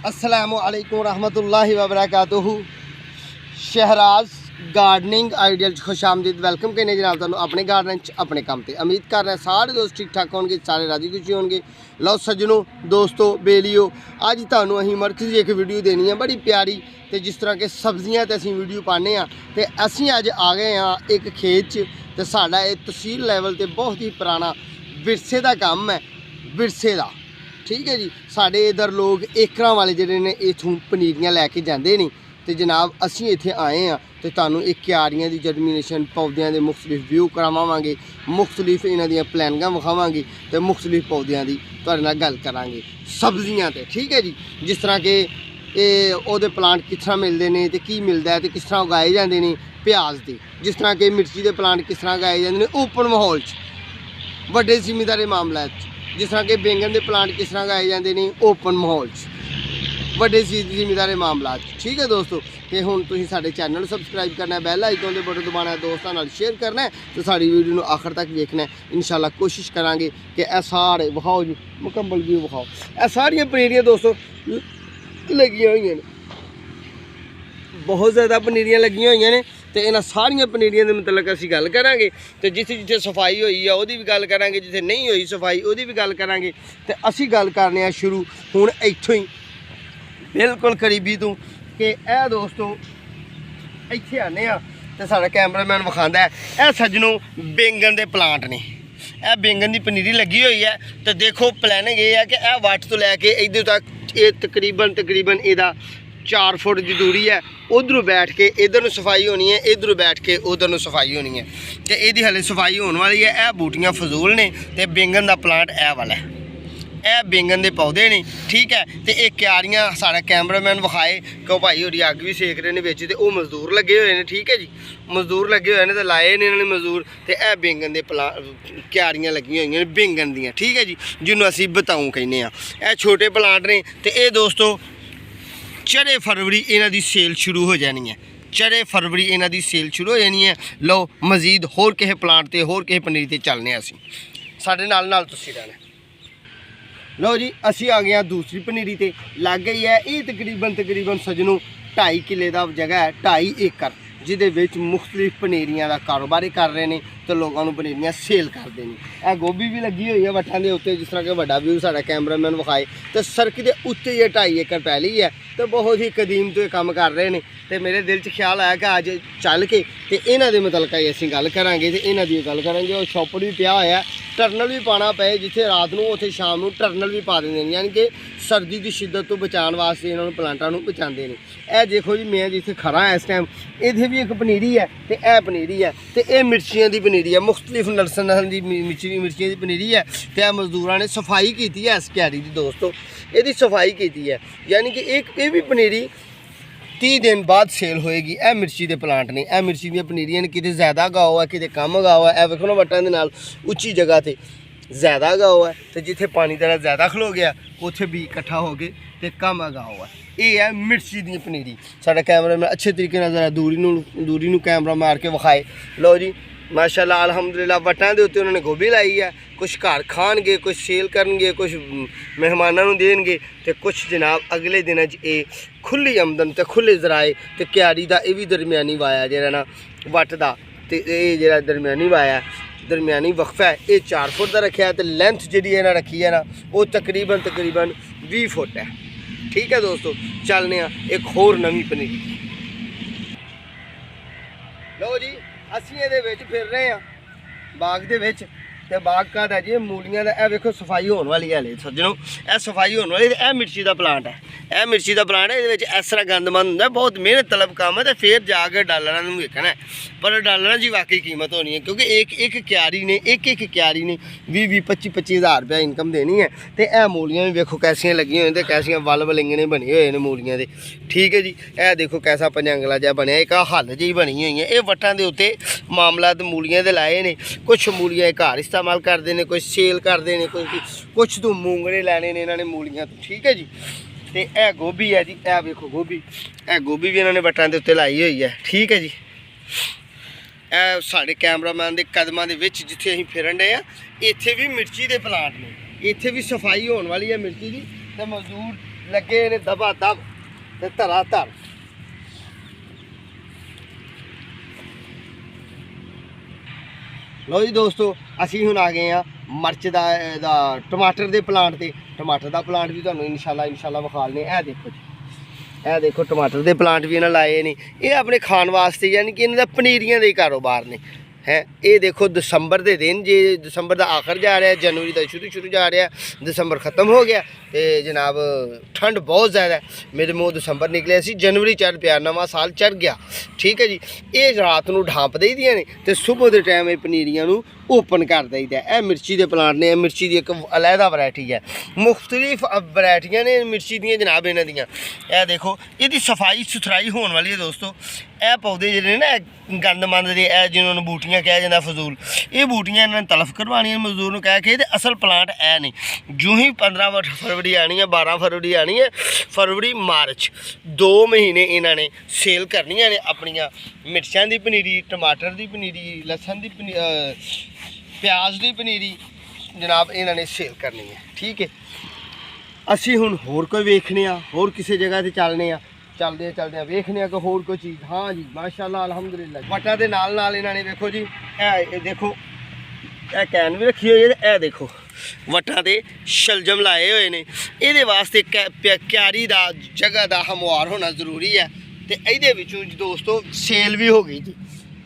अस्सलामु अलैकुम रहमतुल्लाहि व बरकातुहू। शहराज गार्डनिंग आइडियल खुशामदीद वेलकम करने जनाब तुहानू अपने गार्डन अपने काम ते। उम्मीद कर रहे हैं सारे दोस्त ठीक ठाक होंगे, सारे राजी खुशी होंगे। लो सज्जनों दोस्तों बेलियो अज तुहानू असीं मरकज़ की एक वीडियो देनी है बड़ी प्यारी। तो जिस तरह के सब्जियां ते असीं वीडियो पाने तो असीं अज आ गए हाँ एक खेत च। तो साडा ये तहसील लैवल ते बहुत ही पुराना विरसे का काम है, विरसे का। ठीक है जी, साढ़े इधर लोग एकड़ वाले जोड़े ने इतों पनीरियाँ लैके जाते नहीं। तो जनाब असी इत्थे आए हाँ तो तुहानू एक क्यारियां की जर्मीनेशन पौधों के मुख्तलिफ व्यू करावांगे, मुख्तलिफ इन्हां दियां प्लैनिंगां विखावांगे तो मुख्तलिफ पौधों की तुहाडे नाल गल करांगे सब्जियां ते। ठीक है जी, जिस तरह के ओहदे प्लांट किस तरह मिलते हैं तो की मिलता है तो किस तरह उगाए जाते हैं। प्याज के जिस तरह के मिर्ची के प्लांट किस तरह उगाए जाते हैं ओपन माहौल वड्डे जिमीदारी मामला, जिस तरह के बैंगन के प्लांट किस तरह उगाए जाते हैं ओपन माहौल वड्डे जिमीदारी मामला। ठीक है दोस्तों, तो हुण तुसीं साडे चैनल सबसक्राइब करना है, बैल आइकन के बटन दबाना है, दोस्तों नाल शेयर करना है तो साड़ी वीडियो को आखिर तक देखना है। इंशाल्लाह कोशिश करांगे कि ए सारे विखाओ जी मुकम्मल व्यू विखाओ। ए सारियां पनीरियां दोस्तों लगियां हुई हैं, बहुत ज़्यादा पनीरियां लगियां हुई हैं। तो इन्हां सारियां पनीरियां के मतलब असीं गल करांगे। तो जिथे जिथे सफाई हुई है वो भी गल करांगे, जिथे नहीं हुई सफाई वो भी गल करांगे। तो असीं गल करने शुरू हुण इत्थों ही बिल्कुल करीबी तो कि ए दोस्तों इत्थे आने तो साडा कैमरामैन विखांदा है ए सज्जनों बैंगन के प्लांट ने। ए बैंगन की पनीरी लगी हुई है। तो देखो प्लैनिंग ये है कि ए वट तो लैके इधर तक ये तकरीबन इहदा 4 फुट की दूरी है। उधरों बैठ के इधर सफाई होनी है, इधरों बैठ के उधर सफाई होनी है। तो यदि हले सफाई होने वाली है। यह बूटियाँ फजूल ने तो बैंगन का प्लांट ए वाला है, यह बैंगन के पौधे ने। ठीक है, तो ये क्यारियां साढ़ा कैमरामैन विखाए कि भाई होरी अग भी सेक रहे हैं बिच, तो मजदूर लगे हुए हैं। ठीक है जी, मजदूर लगे हुए हैं तो लाए ने इन्होंने मजदूर। तो यह बैंगन के क्यारियां लगी हुई हैं बैंगन दियाँ। ठीक है जी, जिन्होंने असीं बताऊँ कहने। यह छोटे प्लांट ने तो ये दोस्तों चढ़े फरवरी इन्हां दी सेल शुरू हो जानी है। चढ़े फरवरी इन्हां दी सेल शुरू हो जानी है। लो मजीद होर किसी प्लांट ते होर किसी पनीरी ते चलने असीं, साडे नाल तुसीं रहना। लो जी असी आ गए दूसरी पनीरी ते लग गई है। ये तकरीबन सज्जनों 2.5 किले का जगह है, 2.5 एकड़, जिहदे विच मुख्तलिफ पनीरियां का कारोबार कर रहे हैं तो लोगों को पनीरियां सेल करते हैं। यह गोभी भी लगी हुई है वटां के उत्ते, जिस तरह के बड़ा व्यू साडा कैमरामैन विखाए। तो सड़क के उत्ते ये 2.5 एकड़ पैली है तो बहुत ही कदीम तो काम कर रहे हैं। तो मेरे दिल च ख्याल आया कि अज चल के तो इन्हां दे मतलब असीं गल करांगे तो इन्हां दी गल करांगे। और छप्पड़ भी पिया होया, टर्नल भी पाना पे, जिथे रात को उत्थे शाम को टर्नल भी पा देंगे, यानी कि सर्दी की शिद्दत तो बचाने वास्ते इन्होंने प्लांटां नूं बचाते हैं। यह देखो जी मैं जिथे खड़ा हाँ इस टाइम, इत्थे भी एक पनीरी है तो यह पनीरी है। तो यह मिर्चियां की पनीरी है, मुख्तलिफ नस्ल की मिर्चियां की पनीरी है। तो यह मजदूरों ने सफाई की है इस क्यारी की दोस्तों, यदि सफाई की है यानी कि एक ये भी पनीरी 30 दिन बाद सेल होएगी। यह मिर्ची के प्लांट ने, यह मिर्ची दी पनीरियां ने, किते ज़्यादा गाओ है किते कम गाओ है। वेखो ना वटां दे नाल उच्ची जगह ते ज़्यादा गाओ है, तो जिथे पानी तेरा ज़्यादा खलो गया उत्थे भी इकट्ठा हो गए तो कम गाओ है। ये है मिर्ची दी पनीरी। साडा कैमरामैन अच्छे तरीके नाल जरा दूरी नूं कैमरा मार के विखाए। लो जी माशाल्लाह अल्हम्दुलिल्लाह वटां दे उत्ते उन्होंने गोभी लाई है, कुछ घर खाणगे, कुछ सेल करनगे, कुछ मेहमानों नूं देणगे ते कुछ जनाब अगले दिनां च ये खुली आमदन ते खुले जराए। तो क्यारी दा ये भी दरम्यानी वाया जिहड़ा ना वट दा, ते ये जिहड़ा दरम्यानी वाया दरम्यानी वक्फा है ये 4 फुट का रखा है। तो लेंथ जी इन्हें रखी है ना वो तकरीबन 20 फुट है। ठीक है दोस्तों, चलने एक होर नवी पनीरी। लो जी असीं इहदे विच फिर रहे हैं बाग दे विच। तो बाग का है जी मूलियां दा, वेखो सफाई होने वाली है हले सज्जनों, यह सफाई होने वाली। यह मिर्ची का प्लांट है, यह मिर्ची का प्लांट है। ये इस तरह गंदमंद होंगे, बहुत मेहनत तलब काम है। तो फिर जाकर डालर वेखना है, पर डालर की वाकई कीमत होनी है क्योंकि एक क्यारी ने 20-25 हज़ार रुपया इनकम देनी है। तो यह मूलियां भी वेखो कैसियां लगी हुई तो कैसियां वल वलिंगने बने हुए हैं मूलियां के। ठीक है जी, यह देखो कैसा पंजंगला जहा बनया, एक हल जी बनी हुई है। ये वटां के उत्ते मामला तो मूलियां के लाए ने, कुछ मूलियां घर इस्तेमाल करते हैं, कुछ सेल करते हैं, कुछ तो मूंगड़े लैने ने इन्होंने मूलियां तो। ठीक है जी, तो यह गोभी है जी, यह वेखो गोभी, यह गोभी भी इन्होंने वटां के उत्ते लाई हुई है। ठीक है जी, यह साढ़े कैमरामैन के कदमां दे विच जिथे असीं फिरन डे इत्थे भी मिर्ची के प्लांट ने, इत्थे भी सफाई होने वाली है मिर्ची की। तो मजदूर ਲੱਗੇ ਨੇ ਦਬਾ ਦਬ ਤੇ ਧਰਾ ਧਰ। ਲਓ ਜੀ ਦੋਸਤੋ, ਅਸੀਂ ਹੁਣ ਆ ਗਏ ਆ ਮਿਰਚ ਦਾ ਟਮਾਟਰ ਦੇ ਪਲਾਂਟ ਤੇ। ਟਮਾਟਰ ਦਾ ਪਲਾਂਟ ਵੀ ਤੁਹਾਨੂੰ ਇਨਸ਼ਾਅੱਲਾ ਵਿਖਾਲਨੇ। ਇਹ ਦੇਖੋ ਜੀ, ਇਹ ਦੇਖੋ ਟਮਾਟਰ ਦੇ ਪਲਾਂਟ ਵੀ ਇਹਨਾਂ ਲਾਏ ਨੇ। ਇਹ ਆਪਣੇ ਖਾਣ ਵਾਸਤੇ, ਯਾਨੀ ਕਿ ਇਹਨਾਂ ਦਾ ਪਨੀਰੀਆਂ ਦੇ ਕਾਰੋਬਾਰ ਨੇ ਹੈ। ਇਹ ਦੇਖੋ ਦਸੰਬਰ ਦੇ ਦਿਨ, ਜੇ ਦਸੰਬਰ ਦਾ ਆਖਰ ਜਾ ਰਿਹਾ, जनवरी ਦਾ ਸ਼ੁਰੂ ਜਾ ਰਿਹਾ, ਦਸੰਬਰ ਖਤਮ ਹੋ ਗਿਆ ਤੇ ਜਨਾਬ ਠੰਡ ਬਹੁਤ ਜ਼ਿਆਦਾ। ਮੇਰੇ ਮੂੰਹ ਦਸੰਬਰ ਨਿਕਲਿਆ ਸੀ, जनवरी ਚੜ ਪਿਆ, ਨਵਾਂ ਸਾਲ ਚੜ ਗਿਆ। ਠੀਕ ਹੈ ਜੀ। ਇਹ ਰਾਤ ਨੂੰ ਢਾਂਪ ਦੇਈਦੀਆਂ ਨੇ ਤੇ ਸਵੇਰ ਦੇ ਟਾਈਮ ਇਹ ਪਨੀਰੀਆਂ ਨੂੰ ਓਪਨ ਕਰ ਦਈਦਾ। ਇਹ ਮਿਰਚੀ ਦੇ ਪਲਾਂਟ ਨੇ। ਇਹ ਮਿਰਚੀ ਦੀ ਇੱਕ ਅਲੱਗਾ ਵੈਰਾਈਟੀ ਹੈ, ਮੁਖਤਲਿਫ ਵੈਰਾਈਟੀਆਂ ਨੇ ਮਿਰਚੀ ਦੀਆਂ ਜਨਾਬ ਇਹਨਾਂ ਦੀਆਂ। ਇਹ ਦੇਖੋ, ਇਹਦੀ ਸਫਾਈ ਸੁਥਰਾਈ ਹੋਣ ਵਾਲੀ ਹੈ ਦੋਸਤੋ। ਇਹ ਪੌਦੇ ਜਿਹੜੇ ਨੇ ਨਾ ਗੰਦਮੰਦ ਦੇ, ਇਹ ਜਿਹਨਾਂ ਨੂੰ ਬੂਟੀਆਂ ਕਿਹਾ ਜਾਂਦਾ ਫਜ਼ੂਲ, ਇਹ ਬੂਟੀਆਂ ਇਹਨਾਂ ਨੇ ਤਲਫ ਕਰਵਾਉਣੀਆਂ ਮਜ਼ਦੂਰ ਨੂੰ ਕਹਿ ਕੇ। ਤੇ ਅਸਲ ਪਲਾਂਟ ਇਹ ਨੇ। ਜੂੰ ਹੀ 15 ਫਰਵਰੀ ਆਣੀ ਹੈ, 12 ਫਰਵਰੀ ਆਣੀ ਹੈ, ਫਰਵਰੀ ਮਾਰਚ 2 ਮਹੀਨੇ ਇਹਨਾਂ ਨੇ ਸੇਲ ਕਰਨੀਆਂ ਨੇ ਆਪਣੀਆਂ ਮਿਰਚਾਂ ਦੀ ਪਨੀਰੀ, ਟਮਾਟਰ ਦੀ ਪਨੀਰੀ, ਲਸਣ ਦੀ ਪਿਆਜ਼ ਦੀ ਪਨੀਰੀ ਜਨਾਬ ਇਹਨਾਂ ਨੇ ਸੇਲ ਕਰਨੀ ਹੈ। ਠੀਕ ਹੈ। ਅਸੀਂ ਹੁਣ ਹੋਰ ਕੋਈ ਵੇਖਨੇ ਆ, ਹੋਰ ਕਿਸੇ ਜਗ੍ਹਾ ਤੇ ਚੱਲਨੇ ਆ। चलते चलते वेखने कि होर कोई चीज़। हाँ जी माशाल्लाह अल्हम्दुलिल्लाह। वटा के नाल इन्होंने देखो जी, ए देखो ए कैन भी रखी हुई है। ए देखो वटा के शलजम लाए हुए ने। ये वास्ते क्यारी का जगह का हमवार होना जरूरी है। तो ये दोस्तों सेल भी हो गई जी।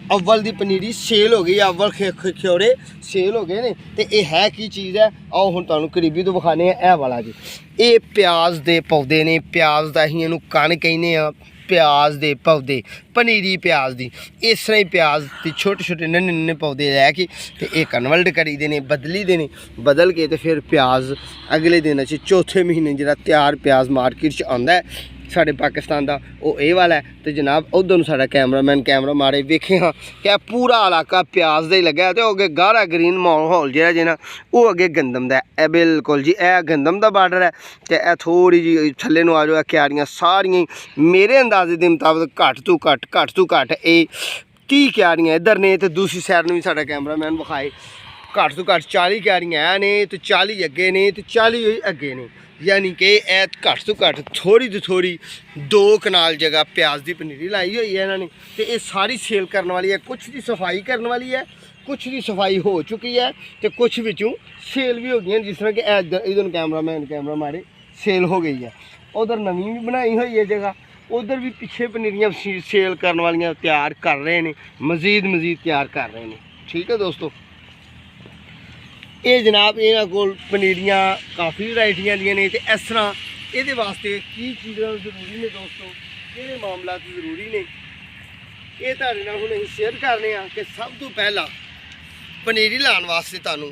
अव्वल की पनीरी सेल हो गई, अव्वल खियोरे सेल हो गए ने। तो ये है की चीज़ है, आओ हम तुहानू करीबी तो विखाने। यह वाला जी ये प्याज के पौधे ने। प्याज का ही इनू कण कहने आ। प्याज के पौधे, पनीरी प्याज की। इस तरह ही प्याज के छोटे छोटे नन्हे नन्हे पौधे लैके तो ये कन्वर्ट करी दे ने, बदली दे ने। बदल के तो फिर प्याज अगले दिन चौथे महीने जो तैयार प्याज मार्केट आता है साढ़े पाकिस्तान का, वो ये वाला है। तो जनाब उधर साढ़ा कैमरामैन कैमरा मारे वेखे हाँ कि पूरा इलाका प्याज का ही लग्या। तो अगे गाढ़ा ग्रीन माहौल जो है ना, वो अगे गंदम का है। बिल्कुल जी, यह गंदम का बार्डर है। तो यह थोड़ी जी थले आ जाओ, क्यारियां सारियां मेरे अंदाजे के मुताबिक घट तो घट ये 30 क्यारियां इधर ने। तो दूसरी साइड में भी साढ़ा कैमरामैन विखाए घट तो घट 40 क्यारियां ने, तो 40 अगे ने, तो 40 अगे ने। यानी कि घट तो घट थोड़ी तो थोड़ी 2 कनाल जगह प्याज की पनीरी लाई हुई है इन्होंने। तो ये सारी सेल करने वाली है। कुछ की सफाई करने वाली है, कुछ की सफाई हो चुकी है, तो कुछ विचों सेल भी हो गई। जिस तरह कि इधर कैमरा मारे सेल हो गई है। उधर नवीं भी बनाई हुई है जगह, उधर भी पिछे पनीरियाँ सेल करने वाली तैयार कर रहे हैं, मजीद तैयार कर रहे हैं। ठीक है दोस्तों। ये जनाब इन्हों को पनीरियाँ काफ़ी वैरायटियाँ दी ने। तो इस तरह ये वास्ते की चीज़ां जरूरी ने दोस्तों, किहड़े मामला जरूरी ने, ये तुहाडे नाल हुण असीं शेयर करने आ। कि सब तो पहला पनीरी लाने वास्ते तुहानूं,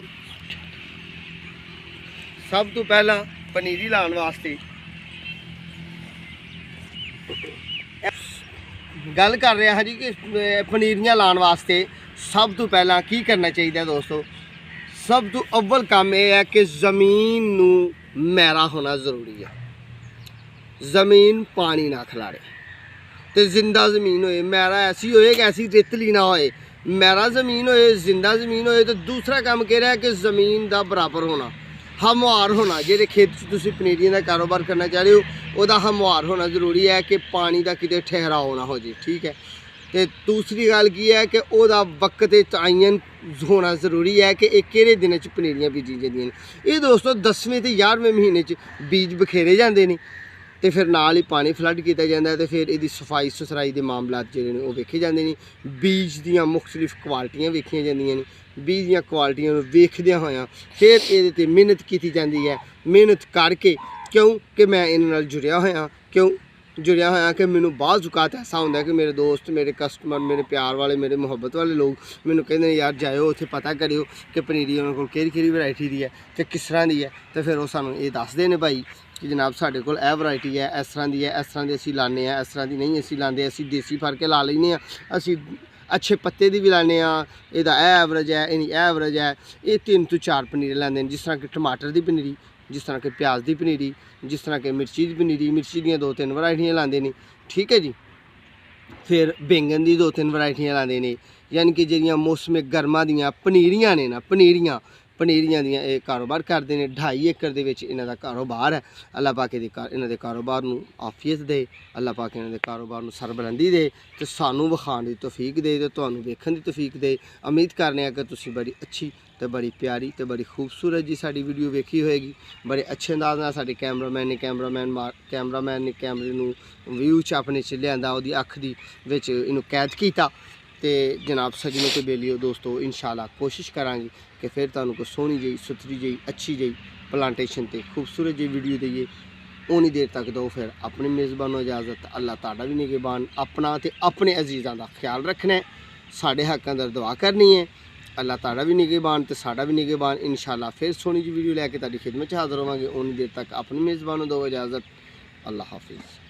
सब तो पहला पनीरी लाने वास्ते गल कर रहे हैं जी कि पनीरियां लाने वास्ते सब तो पहला की करना चाहिए दोस्तों। सब तो अव्वल काम यह है कि ज़मीन नू मैरा होना ज़रूरी है। ज़मीन पानी ना खिलाड़े तो जिंदा ज़मीन होए। मैरा ऐसी होए कि ऐसी रेतली ना होए। मैरा ज़मीन होए, जिंदा ज़मीन होए। तो दूसरा काम कह रहा है कि ज़मीन का बराबर होना, हमवार होना। जेह्ड़े खेत च तुसीं पनीरियां का कारोबार करना चाह रहे हो, वह हमवार होना ज़रूरी है कि पानी का किते ठहराव ना हो जी। ठीक है। तो दूसरी गल की है कि वह वक्त तयन होना जरूरी है कि एक किहड़े दिन पनीरियां बीजी जांदियां ने। ये दोस्तों 10वें ते 11वें महीने बीज बखेरे जाते हैं। तो फिर नाल ही पानी फ्लड किया जाता है। तो फिर इसकी सफाई सुथराई के मामला जोड़े ने वेखे जाते हैं। बीज दियाँ मुख्तलिफ क्वालिटियाँ वेखियां जांदियां ने। बीज दियाँ क्वालिटियां वेखदियां होया फिर ये मेहनत की जाती है। मेहनत करके क्यों कि मैं इन्हां नाल जुड़िया होया, क्यों जुड़िया होया कि मैनू बाज़ औकात ऐसा होंदा है कि मेरे दोस्त, मेरे कस्टमर, मेरे प्यार वाले, मेरे मुहब्बत वाले लोग मैनू कहते हैं यार जाओ उत्थे पता करियो कि पनीरी उन्होंने कोल केहड़ी वैरायटी दी है तो किस तरह की है। तो फिर वो सानू ये दसदे ने भाई कि जनाब साढ़े कोल यह वैरायटी है, इस तरह की है, इस तरह की असीं लाने इस तरह की नहीं असीं लांदे, असीं देसी फड़ के ला लैने आ, असीं अच्छे पत्ते की भी लाने एहदा एवरेज है, इहदी एवरेज है। ये 3 तो 4 पनीरी लाते हैं, जिस तरह कि टमाटर की पनीरी, जिस तरह के प्याज की पनीरी, जिस तरह के मिर्ची की पनीरी। मिर्ची दी 2-3 वैरायटियां लाते हैं। ठीक है जी। फिर बैंगन की 2-3 वैरायटियां लाते हैं। यानी कि जिहड़ियां मौसम गर्मा दियां पनीरियां ने ना, पनीरियां ਪਨੀਰੀਆਂ ਦੀਆਂ ਇਹ ਕਾਰੋਬਾਰ ਕਰਦੇ ਨੇ। 2.5 ਏਕੜ ਦੇ ਵਿੱਚ ਇਹਨਾਂ ਦਾ ਕਾਰੋਬਾਰ ਹੈ। ਅੱਲਾਹ ਪਾਕ ਇਹਨਾਂ ਦੇ ਕਾਰੋਬਾਰ ਨੂੰ ਆਫੀਅਤ ਦੇ, ਅੱਲਾਹ ਪਾਕ ਇਹਨਾਂ ਦੇ ਕਾਰੋਬਾਰ ਨੂੰ ਸਰਬਲੰਦੀ ਦੇ ਤੇ ਸਾਨੂੰ ਵਿਖਾਉਣ ਦੀ ਤੌਫੀਕ ਦੇ ਤੇ ਤੁਹਾਨੂੰ ਵੇਖਣ ਦੀ ਤੌਫੀਕ ਦੇ। ਉਮੀਦ ਕਰਨੇ ਆ ਕਿ ਤੁਸੀਂ ਬੜੀ ਅੱਛੀ ਤੇ ਬੜੀ ਪਿਆਰੀ ਤੇ ਬੜੀ ਖੂਬਸੂਰਤ ਜੀ ਸਾਡੀ ਵੀਡੀਓ ਵੇਖੀ ਹੋਏਗੀ। ਬੜੇ ਅੱਛੇ ਅੰਦਾਜ਼ ਨਾਲ ਸਾਡੇ ਕੈਮਰਾਮੈਨ ਨੇ ਕੈਮਰੇ ਨੂੰ ਵਿਊ 'ਚ ਆਪਣੇ 'ਚ ਲਿਆਂਦਾ, ਉਹਦੀ ਅੱਖ ਦੀ ਵਿੱਚ ਇਹਨੂੰ ਕੈਦ ਕੀਤਾ। ਤੇ ਜਨਾਬ ਸਜਣੋ ਤੇ ਬੇਲੀਓ ਦੋਸਤੋ, ਇਨਸ਼ਾਅੱਲਾ ਕੋਸ਼ਿਸ਼ ਕਰਾਂਗੇ ਕਿ ਫਿਰ ਤੁਹਾਨੂੰ ਕੋਈ ਸੋਹਣੀ ਜਿਹੀ ਸੁਥਰੀ ਜਿਹੀ ਅੱਛੀ ਜਿਹੀ ਪਲਾਂਟੇਸ਼ਨ ਤੇ ਖੂਬਸੂਰਤ ਜਿਹੀ ਵੀਡੀਓ ਦਈਏ। ਉਨੀ ਦੇਰ तक दो फिर अपनी मेज़बानों इजाज़त। अल्लाह ताड़ा भी निगहबान अपना ते अपने अजीज़ां का ख्याल रखना है, साढ़े हक अंदर दुआ करनी है। अल्लाह ताड़ा भी निगहबान ते साड़ा भी निगहबान। इंशाअल्लाह फिर सोहनी जी वीडियो लैके तुहाडी खिदमत च हाज़र होवांगे। उनी देर तक अपनी मेज़बानों दो इजाज़त। अल्लाह हाफिज़।